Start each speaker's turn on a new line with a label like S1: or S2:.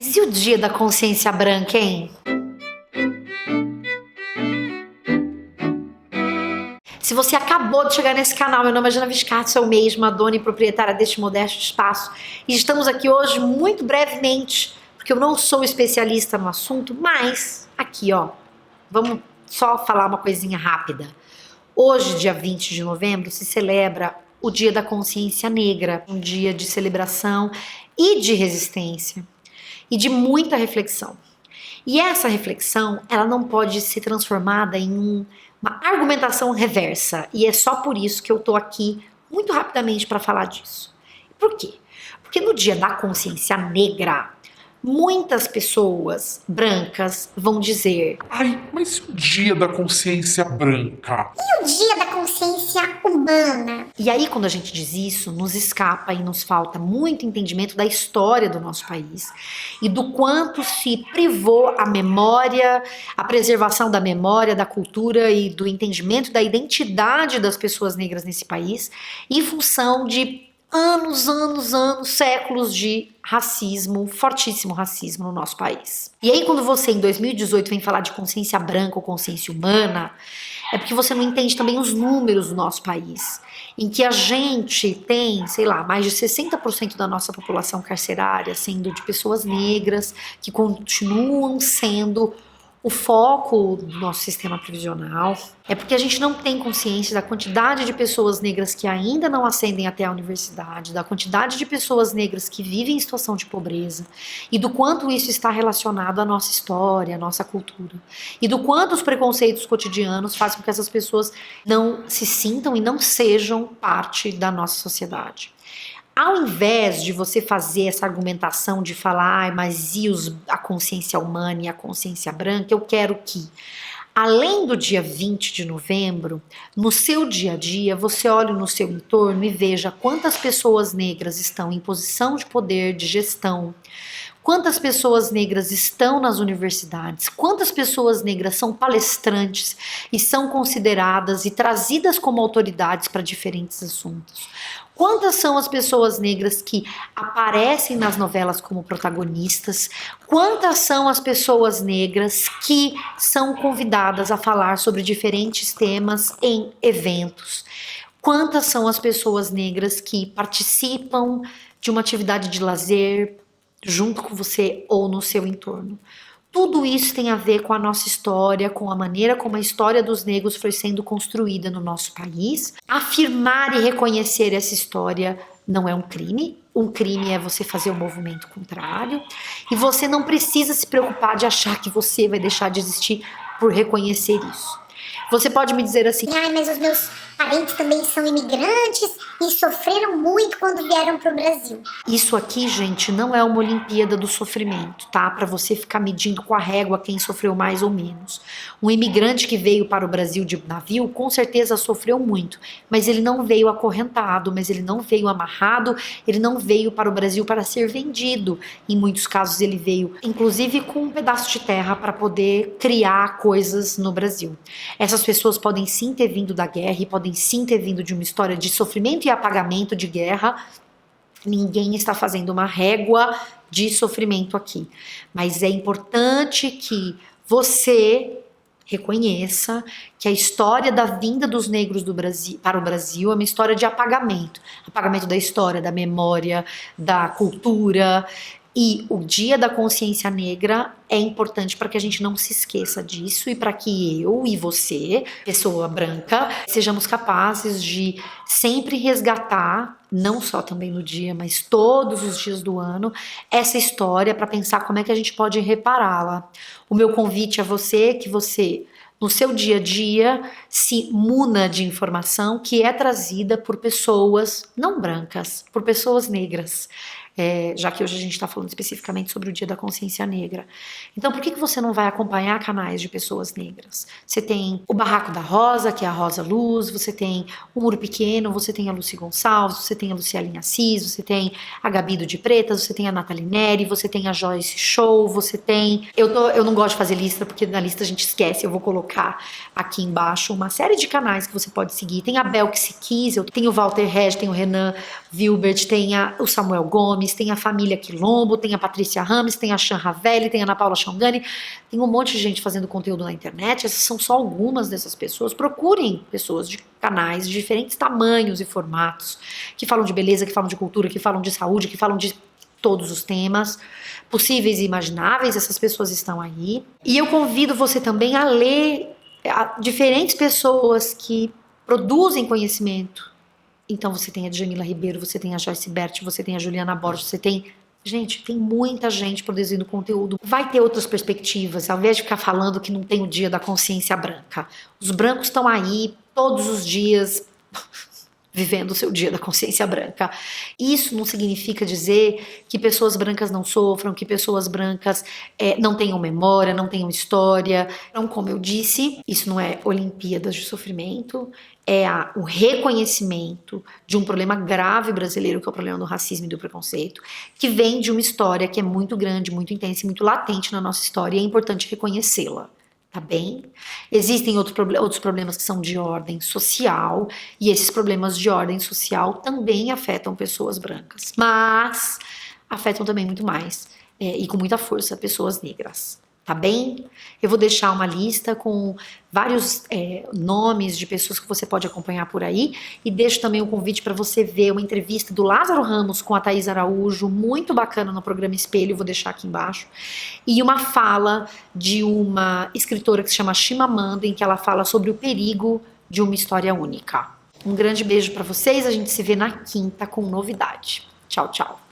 S1: E o dia da consciência branca, hein? Se você acabou de chegar nesse canal, meu nome é Jana Viscardi, sou eu mesma, dona e proprietária deste modesto espaço. E estamos aqui hoje muito brevemente, porque eu não sou especialista no assunto, mas aqui, ó, vamos só falar uma coisinha rápida. Hoje, dia 20 de novembro, se celebra o Dia da Consciência Negra, um dia de celebração e de resistência e de muita reflexão. E essa reflexão, ela não pode ser transformada em uma argumentação reversa. E é só por isso que eu tô aqui muito rapidamente para falar disso. Por quê? Porque no Dia da Consciência Negra, muitas pessoas brancas vão dizer:
S2: ai, mas e o dia da consciência branca?
S3: E o dia da consciência humana?
S1: E aí, quando a gente diz isso, nos escapa e nos falta muito entendimento da história do nosso país e do quanto se privou a memória, a preservação da memória, da cultura e do entendimento da identidade das pessoas negras nesse país em função de anos, séculos de racismo, fortíssimo racismo no nosso país. E aí, quando você em 2018 vem falar de consciência branca ou consciência humana, é porque você não entende também os números do nosso país, em que a gente tem, sei lá, mais de 60% da nossa população carcerária sendo de pessoas negras, que continuam sendo o foco do nosso sistema prisional. É porque a gente não tem consciência da quantidade de pessoas negras que ainda não ascendem até a universidade, da quantidade de pessoas negras que vivem em situação de pobreza e do quanto isso está relacionado à nossa história, à nossa cultura. E do quanto os preconceitos cotidianos fazem com que essas pessoas não se sintam e não sejam parte da nossa sociedade. Ao invés de você fazer essa argumentação de falar, mas e a consciência humana e a consciência branca, eu quero que, além do dia 20 de novembro, no seu dia a dia, você olhe no seu entorno e veja quantas pessoas negras estão em posição de poder, de gestão, quantas pessoas negras estão nas universidades, quantas pessoas negras são palestrantes e são consideradas e trazidas como autoridades para diferentes assuntos. Quantas são as pessoas negras que aparecem nas novelas como protagonistas? Quantas são as pessoas negras que são convidadas a falar sobre diferentes temas em eventos? Quantas são as pessoas negras que participam de uma atividade de lazer junto com você ou no seu entorno? Tudo isso tem a ver com a nossa história, com a maneira como a história dos negros foi sendo construída no nosso país. Afirmar e reconhecer essa história não é um crime. Um crime é você fazer o movimento contrário. E você não precisa se preocupar de achar que você vai deixar de existir por reconhecer isso. Você pode me dizer assim:
S3: ai, mas os meus parentes também são imigrantes e sofreram muito quando vieram para o Brasil.
S1: Isso aqui, gente, não é uma Olimpíada do sofrimento, tá? Para você ficar medindo com a régua quem sofreu mais ou menos. Um imigrante que veio para o Brasil de navio, com certeza sofreu muito, mas ele não veio acorrentado, mas ele não veio amarrado, ele não veio para o Brasil para ser vendido. Em muitos casos ele veio, inclusive, com um pedaço de terra para poder criar coisas no Brasil. Essas pessoas podem sim ter vindo da guerra e podem sim ter vindo de uma história de sofrimento e apagamento de guerra. Ninguém está fazendo uma régua de sofrimento aqui. Mas é importante que você reconheça que a história da vinda dos negros do Brasil, para o Brasil é uma história de apagamento. Apagamento da história, da memória, da cultura. E o Dia da Consciência Negra é importante para que a gente não se esqueça disso e para que eu e você, pessoa branca, sejamos capazes de sempre resgatar, não só também no dia, mas todos os dias do ano, essa história para pensar como é que a gente pode repará-la. O meu convite a você é que você, no seu dia a dia, se muna de informação que é trazida por pessoas não brancas, por pessoas negras. Já que hoje a gente está falando especificamente sobre o Dia da Consciência Negra. Então, por que você não vai acompanhar canais de pessoas negras? Você tem o Barraco da Rosa, que é a Rosa Luz, você tem o Muro Pequeno, você tem a Lucy Gonçalves, você tem a Lucialinha Assis, você tem a Gabi do de Pretas, você tem a Nathalie Neri, você tem a Joyce Show, você tem... Eu não gosto de fazer lista, porque na lista a gente esquece, eu vou colocar aqui embaixo uma série de canais que você pode seguir. Tem a Bel que se quis, tem o Walter Regi, tem o Renan Vilbert, tem o Samuel Gomes, Gomes, tem a família Quilombo, tem a Patrícia Rames, tem a Chan Ravelli, tem a Ana Paula Xongani, tem um monte de gente fazendo conteúdo na internet. Essas são só algumas dessas pessoas. Procurem pessoas de canais de diferentes tamanhos e formatos, que falam de beleza, que falam de cultura, que falam de saúde, que falam de todos os temas possíveis e imagináveis. Essas pessoas estão aí. E eu convido você também a ler diferentes pessoas que produzem conhecimento. Então você tem a Djamila Ribeiro, você tem a Joyce Bert, você tem a Juliana Borges, você tem... Gente, tem muita gente produzindo conteúdo. Vai ter outras perspectivas, ao invés de ficar falando que não tem o dia da consciência branca. Os brancos estão aí todos os dias vivendo o seu dia da consciência branca. Isso não significa dizer que pessoas brancas não sofram, que pessoas brancas não tenham memória, não tenham história. Então, como eu disse, isso não é Olimpíadas de sofrimento, é o reconhecimento de um problema grave brasileiro, que é o problema do racismo e do preconceito, que vem de uma história que é muito grande, muito intensa e muito latente na nossa história, e é importante reconhecê-la. Tá bem? Existem outros problemas que são de ordem social, e esses problemas de ordem social também afetam pessoas brancas, mas afetam também muito mais, e com muita força, pessoas negras. Tá bem? Eu vou deixar uma lista com vários nomes de pessoas que você pode acompanhar por aí, e deixo também um convite para você ver uma entrevista do Lázaro Ramos com a Thaís Araújo, muito bacana, no programa Espelho, vou deixar aqui embaixo, e uma fala de uma escritora que se chama Chimamanda, em que ela fala sobre o perigo de uma história única. Um grande beijo para vocês, a gente se vê na quinta com novidade. Tchau, tchau.